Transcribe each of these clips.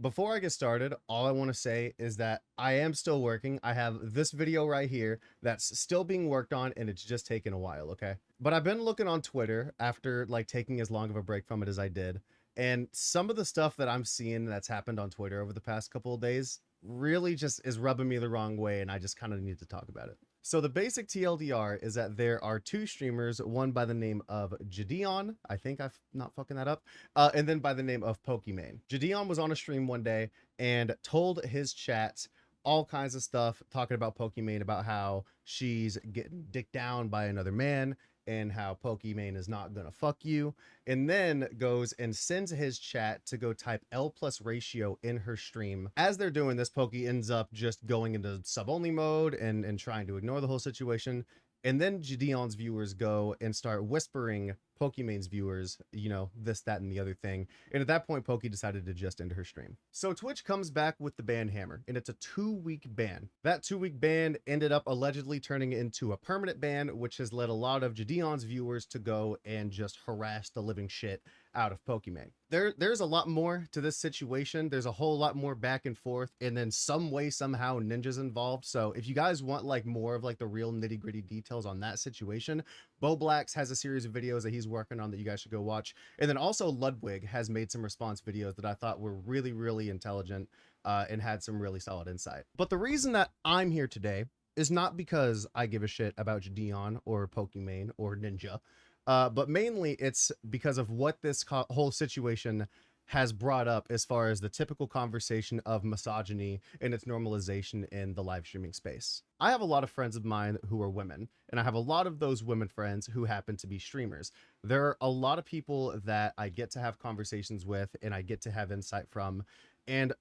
Before I get started, all I want to say is that I am still working. I have this video right here that's still being worked on and it's just taken a while, okay? But I've been looking on Twitter after like taking as long of a break from it as I did, and some of the stuff that I'm seeing that's happened on Twitter over the past couple of days really just is rubbing me the wrong way, and I just kind of need to talk about it. So the basic TLDR is that there are two streamers, one by the name of Jadeon, I think I'm not fucking that up, and then by the name of Pokimane. Jadeon was on a stream one day and told his chat all kinds of stuff, talking about Pokimane, about how she's getting dicked down by another man, and how Pokimane is not gonna fuck you, and then goes and sends his chat to go type L plus ratio in her stream. As they're doing this, Pokey ends up just going into sub-only mode and trying to ignore the whole situation. And then Jadeon's viewers go and start whispering Pokimane's viewers, you know, this, that, and the other thing. And at that point, Pokey decided to just end her stream. So Twitch comes back with the ban hammer, and it's a 2-week ban. That 2-week ban ended up allegedly turning into a permanent ban, which has led a lot of Jadeon's viewers to go and just harass the living shit out of Pokimane. There's a lot more to this situation. There's a whole lot more back and forth, and then some way, somehow, Ninja's involved. So if you guys want like more of like the real nitty gritty details on that situation, Bo Blacks has a series of videos that he's working on that you guys should go watch. And then also Ludwig has made some response videos that I thought were really, really intelligent and had some really solid insight. But the reason that I'm here today is not because I give a shit about Jadeon or Pokimane or Ninja. But mainly it's because of what this whole situation has brought up as far as the typical conversation of misogyny and its normalization in the live streaming space. I have a lot of friends of mine who are women, and I have a lot of those women friends who happen to be streamers. There are a lot of people that I get to have conversations with and I get to have insight from. And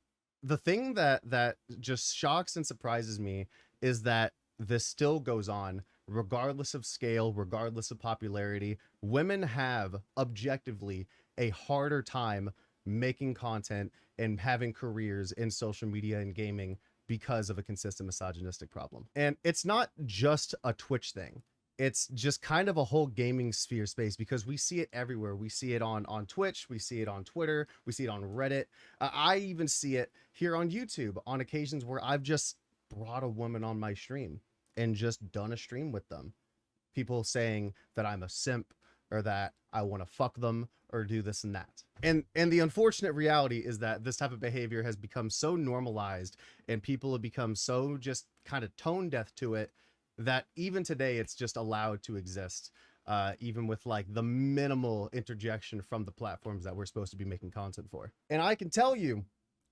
the thing that just shocks and surprises me is that this still goes on regardless of scale, regardless of popularity. Women have objectively a harder time making content and having careers in social media and gaming because of a consistent misogynistic problem. And it's not just a Twitch thing. It's just kind of a whole gaming sphere space, because we see it everywhere. We see it on Twitch, we see it on Twitter, we see it on Reddit. I even see it here on YouTube on occasions where I've just brought a woman on my stream and just done a stream with them. People saying that I'm a simp or that I want to fuck them or do this and that. And the unfortunate reality is that this type of behavior has become so normalized and people have become so just kind of tone deaf to it that even today it's just allowed to exist, even with like the minimal interjection from the platforms that we're supposed to be making content for. And I can tell you,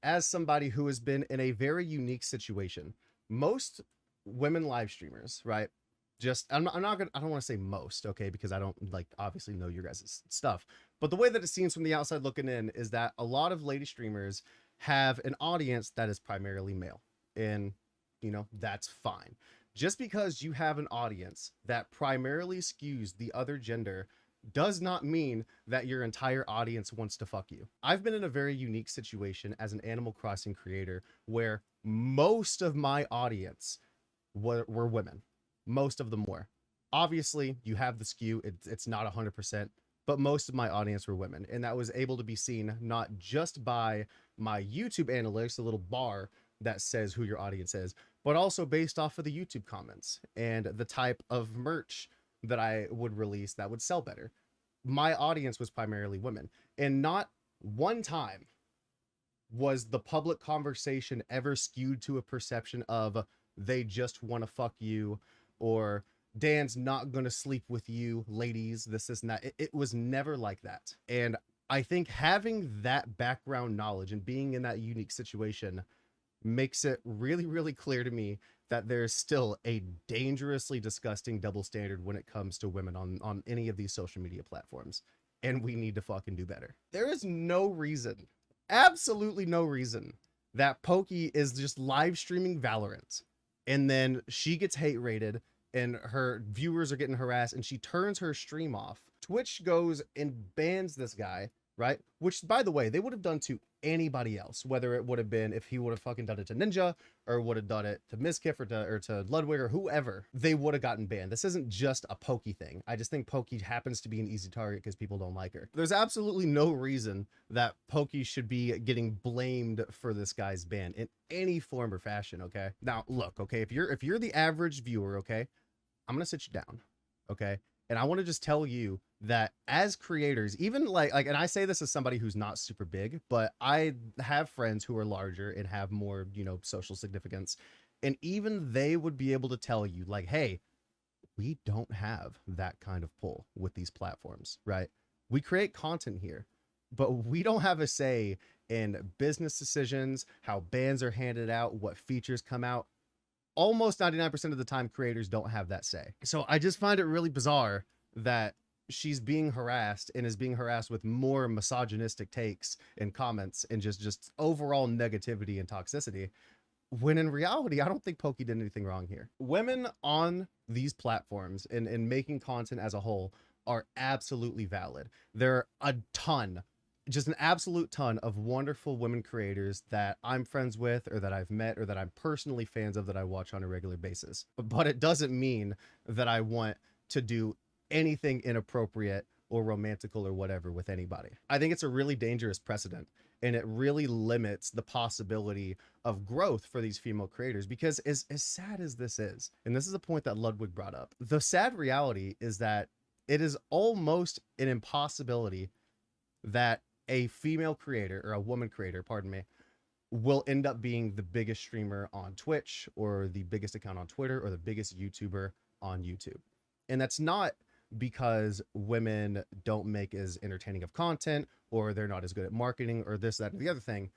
as somebody who has been in a very unique situation, most women live streamers, right? Just I don't want to say most, okay, because I don't like obviously know your guys' stuff, but the way that it seems from the outside looking in is that a lot of lady streamers have an audience that is primarily male, and you know, that's fine. Just because you have an audience that primarily skews the other gender does not mean that your entire audience wants to fuck you. I've been in a very unique situation as an Animal Crossing creator where most of my audience were women. Most of them were. Obviously, you have the skew. It's not 100%, but most of my audience were women. And that was able to be seen not just by my YouTube analytics, the little bar that says who your audience is, but also based off of the YouTube comments and the type of merch that I would release that would sell better. My audience was primarily women. And not one time was the public conversation ever skewed to a perception of they just want to fuck you, or Dan's not going to sleep with you, ladies, this, and that. It was never like that. And I think having that background knowledge and being in that unique situation makes it really, really clear to me that there's still a dangerously disgusting double standard when it comes to women on any of these social media platforms. And we need to fucking do better. There is no reason, absolutely no reason, that Pokey is just live streaming Valorant and then she gets hate rated and her viewers are getting harassed and she turns her stream off. Twitch goes and bans this guy, right? Which, by the way, they would have done to anybody else, whether it would have been if he would have fucking done it to Ninja or would have done it to Mizkif or to Ludwig or whoever, they would have gotten banned. This isn't just a Pokey thing. I just think Pokey happens to be an easy target because people don't like her. There's absolutely no reason that Pokey should be getting blamed for this guy's ban in any form or fashion, okay? Now, look, okay, if you're the average viewer, okay, I'm gonna sit you down, okay? And I want to just tell you that as creators, even like, and I say this as somebody who's not super big, but I have friends who are larger and have more, you know, social significance. And even they would be able to tell you like, hey, we don't have that kind of pull with these platforms, right? We create content here, but we don't have a say in business decisions, how bans are handed out, what features come out. Almost 99% of the time, creators don't have that say. So I just find it really bizarre that she's being harassed and is being harassed with more misogynistic takes and comments and just overall negativity and toxicity, when in reality, I don't think Pokey did anything wrong here. Women on these platforms and making content as a whole are absolutely valid. There are a ton, just an absolute ton of wonderful women creators that I'm friends with or that I've met or that I'm personally fans of that I watch on a regular basis. But it doesn't mean that I want to do anything inappropriate or romantical or whatever with anybody. I think it's a really dangerous precedent, and it really limits the possibility of growth for these female creators, because as sad as this is, and this is a point that Ludwig brought up, the sad reality is that it is almost an impossibility that a female creator or a woman creator, pardon me, will end up being the biggest streamer on Twitch or the biggest account on Twitter or the biggest YouTuber on YouTube. And that's not because women don't make as entertaining of content or they're not as good at marketing or this, that, and the other thing,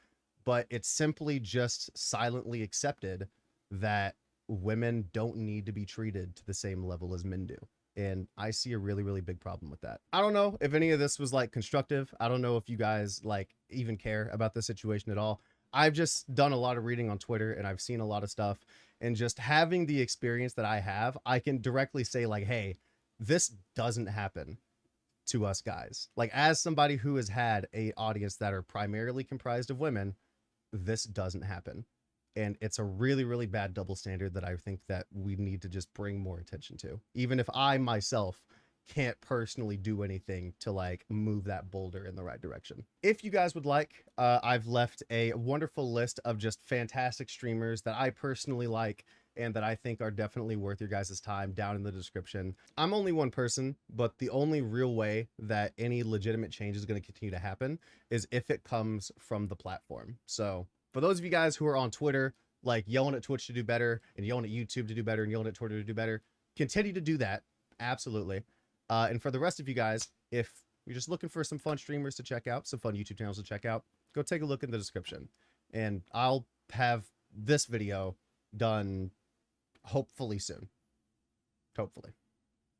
but it's simply just silently accepted that women don't need to be treated to the same level as men do. And I see a really, really big problem with that. I don't know if any of this was like constructive. I don't know if you guys like even care about the situation at all. I've just done a lot of reading on Twitter and I've seen a lot of stuff, and just having the experience that I have, I can directly say like, hey, this doesn't happen to us guys. Like, as somebody who has had a audience that are primarily comprised of women, this doesn't happen. And it's a really, really bad double standard that I think that we need to just bring more attention to. Even if I myself can't personally do anything to like move that boulder in the right direction. If you guys would like, I've left a wonderful list of just fantastic streamers that I personally like and that I think are definitely worth your guys' time down in the description. I'm only one person, but the only real way that any legitimate change is going to continue to happen is if it comes from the platform. So for those of you guys who are on Twitter, like yelling at Twitch to do better and yelling at YouTube to do better and yelling at Twitter to do better, continue to do that. Absolutely. And for the rest of you guys, if you're just looking for some fun streamers to check out, some fun YouTube channels to check out, go take a look in the description. And I'll have this video done hopefully soon. Hopefully.